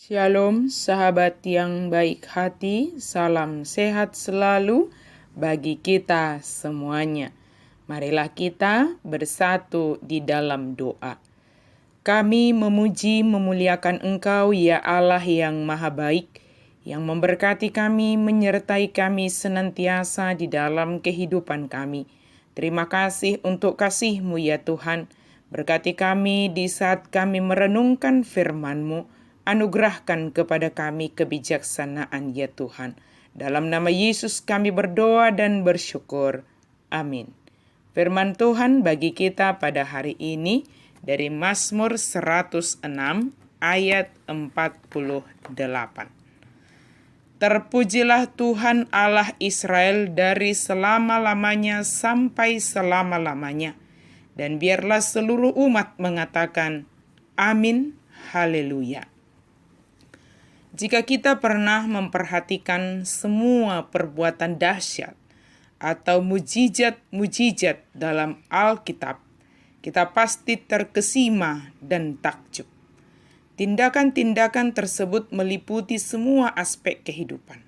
Shalom sahabat yang baik hati, salam sehat selalu bagi kita semuanya. Marilah kita bersatu di dalam doa. Kami memuji memuliakan Engkau ya Allah yang maha baik, yang memberkati kami, menyertai kami senantiasa di dalam kehidupan kami. Terima kasih untuk kasih-Mu ya Tuhan. Berkati kami di saat kami merenungkan firman-Mu. Anugerahkan kepada kami kebijaksanaan ya Tuhan. Dalam nama Yesus kami berdoa dan bersyukur. Amin. Firman Tuhan bagi kita pada hari ini dari Mazmur 106 ayat 48. Terpujilah Tuhan Allah Israel dari selama-lamanya sampai selama-lamanya. Dan biarlah seluruh umat mengatakan, Amin, Haleluya. Jika kita pernah memperhatikan semua perbuatan dahsyat atau mujizat-mujizat dalam Alkitab, kita pasti terkesima dan takjub. Tindakan-tindakan tersebut meliputi semua aspek kehidupan.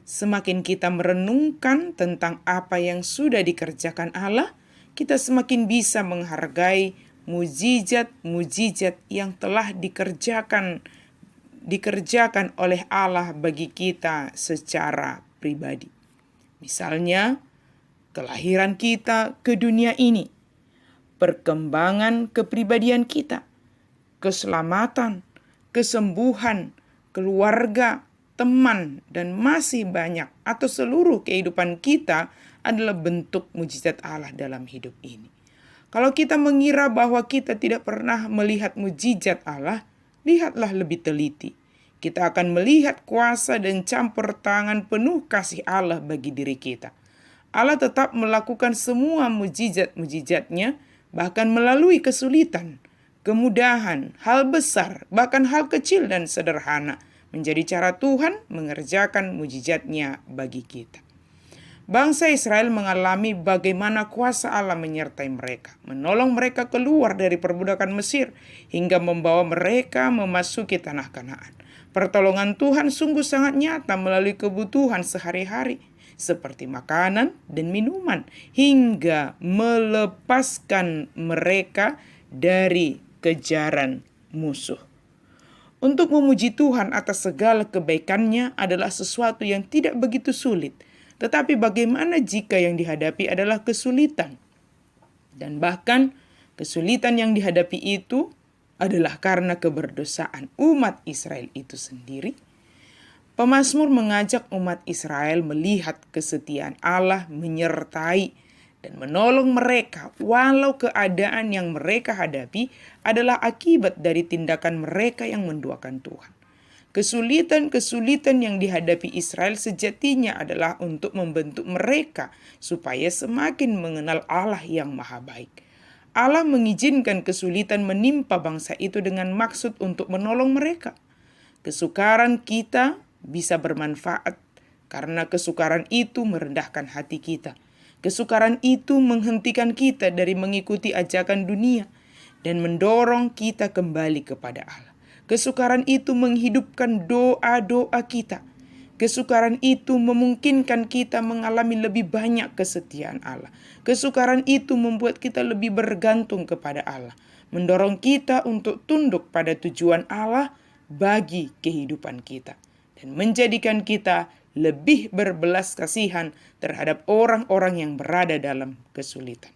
Semakin kita merenungkan tentang apa yang sudah dikerjakan Allah, kita semakin bisa menghargai mujizat-mujizat yang telah dikerjakan oleh Allah bagi kita secara pribadi. Misalnya, kelahiran kita ke dunia ini, perkembangan kepribadian kita, keselamatan, kesembuhan, keluarga, teman, dan masih banyak atau seluruh kehidupan kita adalah bentuk mujizat Allah dalam hidup ini. Kalau kita mengira bahwa kita tidak pernah melihat mujizat Allah, lihatlah lebih teliti. Kita akan melihat kuasa dan campur tangan penuh kasih Allah bagi diri kita. Allah tetap melakukan semua mujizat-mujizatnya, bahkan melalui kesulitan, kemudahan, hal besar, bahkan hal kecil dan sederhana, menjadi cara Tuhan mengerjakan mujizatnya bagi kita. Bangsa Israel mengalami bagaimana kuasa Allah menyertai mereka, menolong mereka keluar dari perbudakan Mesir, hingga membawa mereka memasuki tanah Kanaan. Pertolongan Tuhan sungguh sangat nyata melalui kebutuhan sehari-hari, seperti makanan dan minuman, hingga melepaskan mereka dari kejaran musuh. Untuk memuji Tuhan atas segala kebaikannya adalah sesuatu yang tidak begitu sulit. Tetapi bagaimana jika yang dihadapi adalah kesulitan? Dan bahkan kesulitan yang dihadapi itu adalah karena keberdosaan umat Israel itu sendiri. Pemazmur mengajak umat Israel melihat kesetiaan Allah menyertai dan menolong mereka walau keadaan yang mereka hadapi adalah akibat dari tindakan mereka yang menduakan Tuhan. Kesulitan-kesulitan yang dihadapi Israel sejatinya adalah untuk membentuk mereka supaya semakin mengenal Allah yang maha baik. Allah mengizinkan kesulitan menimpa bangsa itu dengan maksud untuk menolong mereka. Kesukaran kita bisa bermanfaat karena kesukaran itu merendahkan hati kita. Kesukaran itu menghentikan kita dari mengikuti ajakan dunia dan mendorong kita kembali kepada Allah. Kesukaran itu menghidupkan doa-doa kita. Kesukaran itu memungkinkan kita mengalami lebih banyak kesetiaan Allah. Kesukaran itu membuat kita lebih bergantung kepada Allah, mendorong kita untuk tunduk pada tujuan Allah bagi kehidupan kita, dan menjadikan kita lebih berbelas kasihan terhadap orang-orang yang berada dalam kesulitan.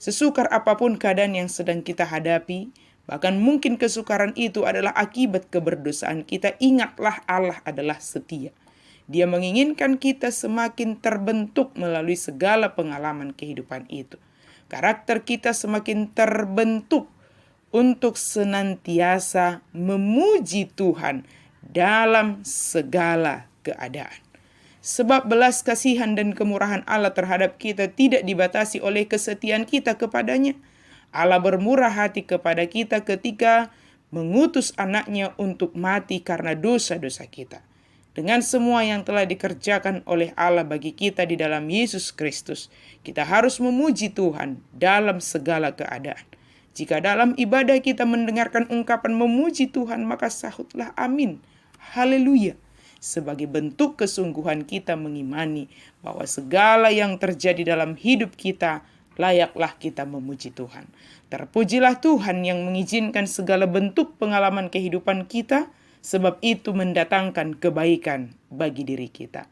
Sesukar apapun keadaan yang sedang kita hadapi, bahkan mungkin kesukaran itu adalah akibat keberdosaan kita, ingatlah Allah adalah setia. Dia menginginkan kita semakin terbentuk melalui segala pengalaman kehidupan itu. Karakter kita semakin terbentuk untuk senantiasa memuji Tuhan dalam segala keadaan. Sebab belas kasihan dan kemurahan Allah terhadap kita tidak dibatasi oleh kesetiaan kita kepadanya. Allah bermurah hati kepada kita ketika mengutus anaknya untuk mati karena dosa-dosa kita. Dengan semua yang telah dikerjakan oleh Allah bagi kita di dalam Yesus Kristus, kita harus memuji Tuhan dalam segala keadaan. Jika dalam ibadah kita mendengarkan ungkapan memuji Tuhan, maka sahutlah amin. Haleluya. Sebagai bentuk kesungguhan kita mengimani bahwa segala yang terjadi dalam hidup kita, layaklah kita memuji Tuhan. Terpujilah Tuhan yang mengizinkan segala bentuk pengalaman kehidupan kita, sebab itu mendatangkan kebaikan bagi diri kita.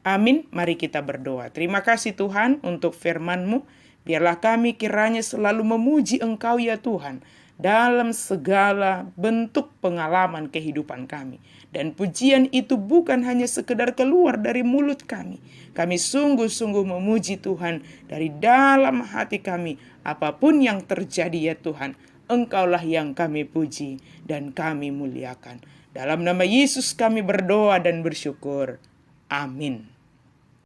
Amin. Mari kita berdoa. Terima kasih Tuhan untuk firman-Mu. Biarlah kami kiranya selalu memuji Engkau ya Tuhan dalam segala bentuk pengalaman kehidupan kami. Dan pujian itu bukan hanya sekedar keluar dari mulut kami. Kami sungguh-sungguh memuji Tuhan dari dalam hati kami. Apapun yang terjadi ya Tuhan, Engkaulah yang kami puji dan kami muliakan. Dalam nama Yesus kami berdoa dan bersyukur. Amin.